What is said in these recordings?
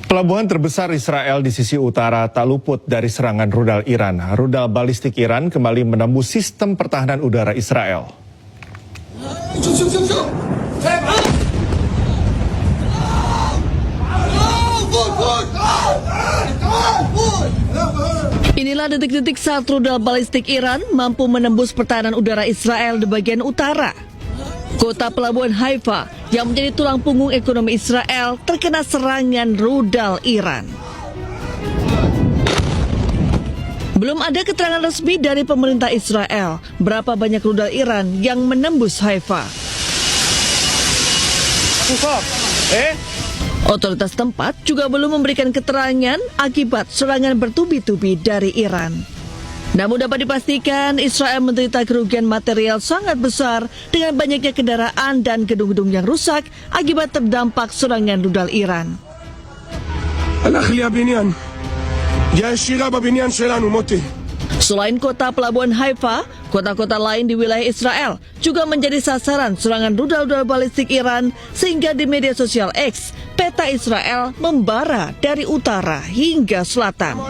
Pelabuhan terbesar Israel di sisi utara tak luput dari serangan rudal Iran. Rudal balistik Iran kembali menembus sistem pertahanan udara Israel. Inilah detik-detik saat rudal balistik Iran mampu menembus pertahanan udara Israel di bagian utara. Kota pelabuhan Haifa yang menjadi tulang punggung ekonomi Israel terkena serangan rudal Iran. Belum ada keterangan resmi dari pemerintah Israel berapa banyak rudal Iran yang menembus Haifa. Otoritas tempat juga belum memberikan keterangan akibat serangan bertubi-tubi dari Iran. Namun dapat dipastikan Israel menderita kerugian material sangat besar dengan banyaknya kendaraan dan gedung-gedung yang rusak akibat terdampak serangan rudal Iran. Selain kota pelabuhan Haifa, kota-kota lain di wilayah Israel juga menjadi sasaran serangan rudal-rudal balistik Iran sehingga di media sosial X, peta Israel membara dari utara hingga selatan.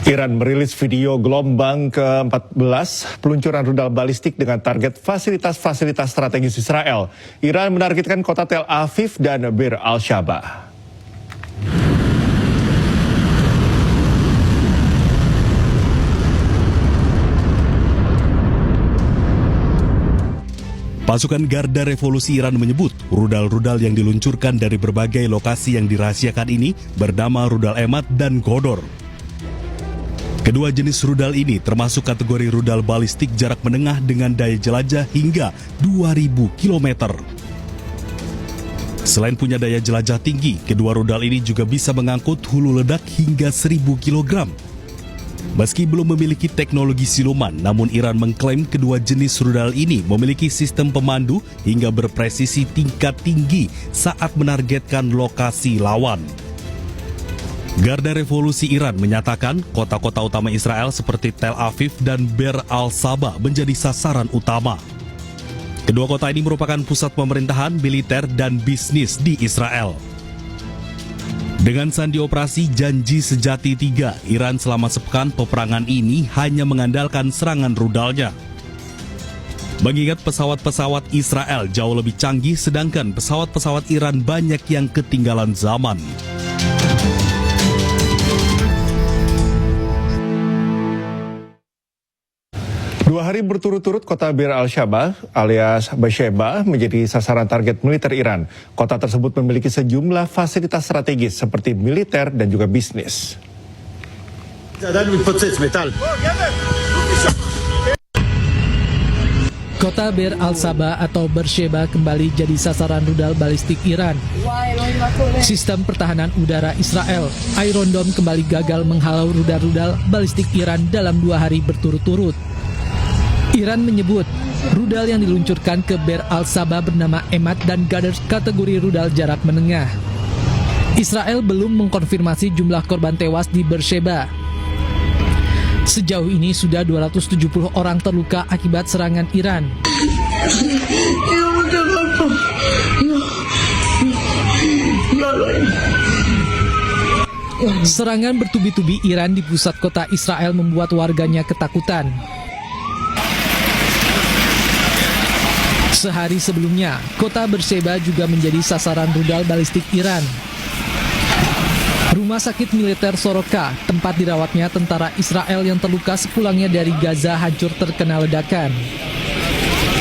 Iran merilis video gelombang ke-14 peluncuran rudal balistik dengan target fasilitas-fasilitas strategis Israel. Iran menargetkan kota Tel Aviv dan Bir al-Shaba. Pasukan Garda Revolusi Iran menyebut rudal-rudal yang diluncurkan dari berbagai lokasi yang dirahasiakan ini bernama rudal Emad dan Godor. Kedua jenis rudal ini termasuk kategori rudal balistik jarak menengah dengan daya jelajah hingga 2000 km. Selain punya daya jelajah tinggi, kedua rudal ini juga bisa mengangkut hulu ledak hingga 1000 kg. Meski belum memiliki teknologi siluman, namun Iran mengklaim kedua jenis rudal ini memiliki sistem pemandu hingga berpresisi tingkat tinggi saat menargetkan lokasi lawan. Garda Revolusi Iran menyatakan kota-kota utama Israel seperti Tel Aviv dan Bir al-Shaba menjadi sasaran utama. Kedua kota ini merupakan pusat pemerintahan, militer, dan bisnis di Israel. Dengan sandi operasi Janji Sejati 3, Iran selama sepekan peperangan ini hanya mengandalkan serangan rudalnya. Mengingat pesawat-pesawat Israel jauh lebih canggih, sedangkan pesawat-pesawat Iran banyak yang ketinggalan zaman. Dua hari berturut-turut kota Bir al-Shaba alias Beersheba menjadi sasaran target militer Iran. Kota tersebut memiliki sejumlah fasilitas strategis seperti militer dan juga bisnis. Kota Bir al-Shaba atau Beersheba kembali jadi sasaran rudal balistik Iran. Sistem pertahanan udara Israel, Iron Dome, kembali gagal menghalau rudal-rudal balistik Iran dalam 2 hari berturut-turut. Iran menyebut rudal yang diluncurkan ke Bir al-Shaba bernama Emad dan Godor kategori rudal jarak menengah. Israel belum mengkonfirmasi jumlah korban tewas di Beersheba. Sejauh ini sudah 270 orang terluka akibat serangan Iran. Serangan bertubi-tubi Iran di pusat kota Israel membuat warganya ketakutan. Sehari sebelumnya, kota Beersheba juga menjadi sasaran rudal balistik Iran. Rumah sakit militer Soroka, tempat dirawatnya tentara Israel yang terluka sepulangnya dari Gaza, hancur terkena ledakan.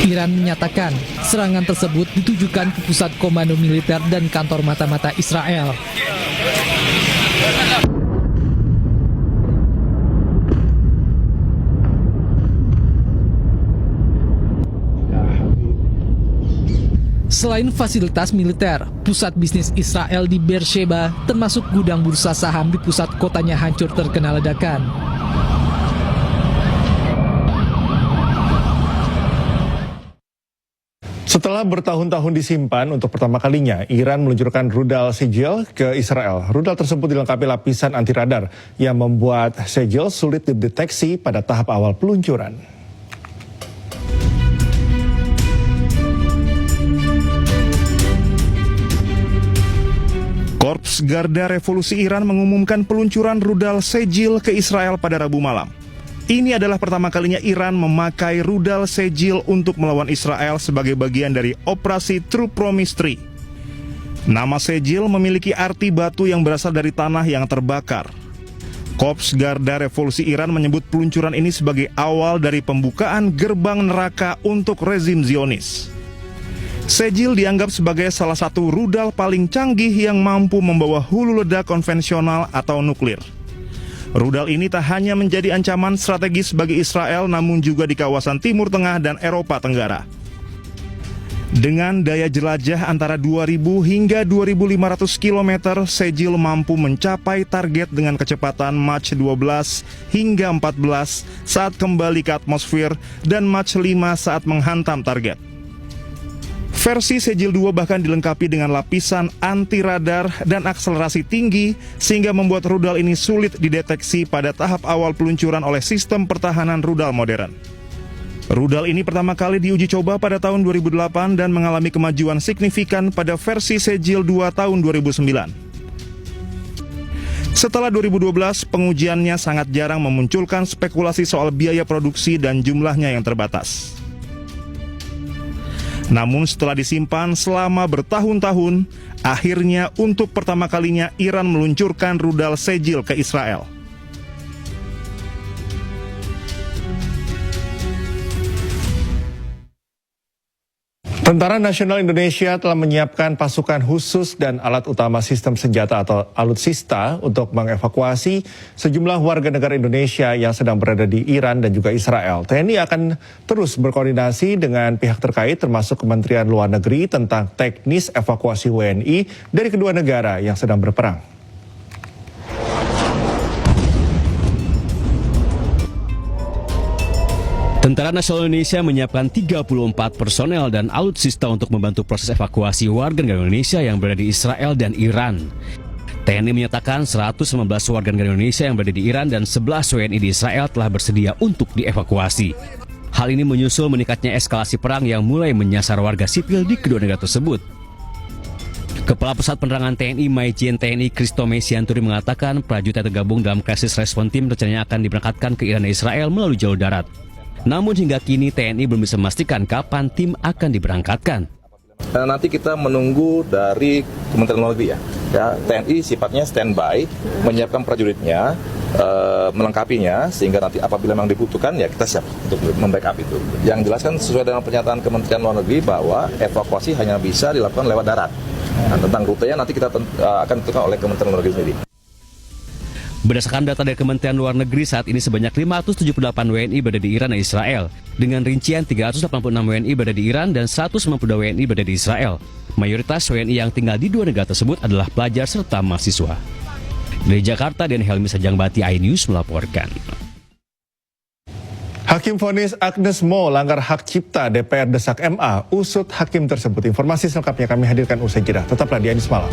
Iran menyatakan serangan tersebut ditujukan ke pusat komando militer dan kantor mata-mata Israel. Selain fasilitas militer, pusat bisnis Israel di Beersheba termasuk gudang bursa saham di pusat kotanya hancur terkena ledakan. Setelah bertahun-tahun disimpan, untuk pertama kalinya Iran meluncurkan rudal Sejil ke Israel. Rudal tersebut dilengkapi lapisan anti radar yang membuat Sejil sulit dideteksi pada tahap awal peluncuran. Korps Garda Revolusi Iran mengumumkan peluncuran rudal Sejil ke Israel pada Rabu malam. Ini adalah pertama kalinya Iran memakai rudal Sejil untuk melawan Israel sebagai bagian dari operasi True Promise 3. Nama Sejil memiliki arti batu yang berasal dari tanah yang terbakar. Korps Garda Revolusi Iran menyebut peluncuran ini sebagai awal dari pembukaan gerbang neraka untuk rezim Zionis. Sejil dianggap sebagai salah satu rudal paling canggih yang mampu membawa hulu ledak konvensional atau nuklir. Rudal ini tak hanya menjadi ancaman strategis bagi Israel, namun juga di kawasan Timur Tengah dan Eropa Tenggara. Dengan daya jelajah antara 2.000 hingga 2.500 km, Sejil mampu mencapai target dengan kecepatan Mach 12 hingga 14 saat kembali ke atmosfer dan Mach 5 saat menghantam target. Versi Sejil 2 bahkan dilengkapi dengan lapisan anti-radar dan akselerasi tinggi sehingga membuat rudal ini sulit dideteksi pada tahap awal peluncuran oleh sistem pertahanan rudal modern. Rudal ini pertama kali diuji coba pada tahun 2008 dan mengalami kemajuan signifikan pada versi Sejil 2 tahun 2009. Setelah 2012, pengujiannya sangat jarang memunculkan spekulasi soal biaya produksi dan jumlahnya yang terbatas. Namun setelah disimpan selama bertahun-tahun, akhirnya untuk pertama kalinya Iran meluncurkan rudal Sejil ke Israel. Tentara Nasional Indonesia telah menyiapkan pasukan khusus dan alat utama sistem senjata atau alutsista untuk mengevakuasi sejumlah warga negara Indonesia yang sedang berada di Iran dan juga Israel. TNI akan terus berkoordinasi dengan pihak terkait termasuk Kementerian Luar Negeri tentang teknis evakuasi WNI dari kedua negara yang sedang berperang. Tentara Nasional Indonesia menyiapkan 34 personel dan alutsista untuk membantu proses evakuasi warga negara Indonesia yang berada di Israel dan Iran. TNI menyatakan 119 warga negara Indonesia yang berada di Iran dan 11 WNI di Israel telah bersedia untuk dievakuasi. Hal ini menyusul meningkatnya eskalasi perang yang mulai menyasar warga sipil di kedua negara tersebut. Kepala Pusat Penerangan TNI Majen TNI Kristome Sianturi mengatakan prajurit yang tergabung dalam Crisis Response Team rencananya akan diberangkatkan ke Iran dan Israel melalui jalur darat. Namun hingga kini TNI belum bisa memastikan kapan tim akan diberangkatkan. Nanti kita menunggu dari Kementerian Luar Negeri ya. TNI sifatnya standby, menyiapkan prajuritnya, melengkapinya, sehingga nanti apabila memang dibutuhkan ya kita siap untuk membackup itu. Yang jelas kan sesuai dengan pernyataan Kementerian Luar Negeri bahwa evakuasi hanya bisa dilakukan lewat darat. Nah, tentang rutenya nanti kita akan tentukan oleh Kementerian Luar Negeri sendiri. Berdasarkan data dari Kementerian Luar Negeri, saat ini sebanyak 578 WNI berada di Iran dan Israel. Dengan rincian 386 WNI berada di Iran dan 192 WNI berada di Israel. Mayoritas WNI yang tinggal di dua negara tersebut adalah pelajar serta mahasiswa. Dari Jakarta, Dan Helmi Sajangbati, iNews melaporkan. Hakim vonis Agnes Mo langgar hak cipta, DPR desak MA usut hakim tersebut. Informasi selengkapnya kami hadirkan usai jeda. Tetaplah di iNews Malam.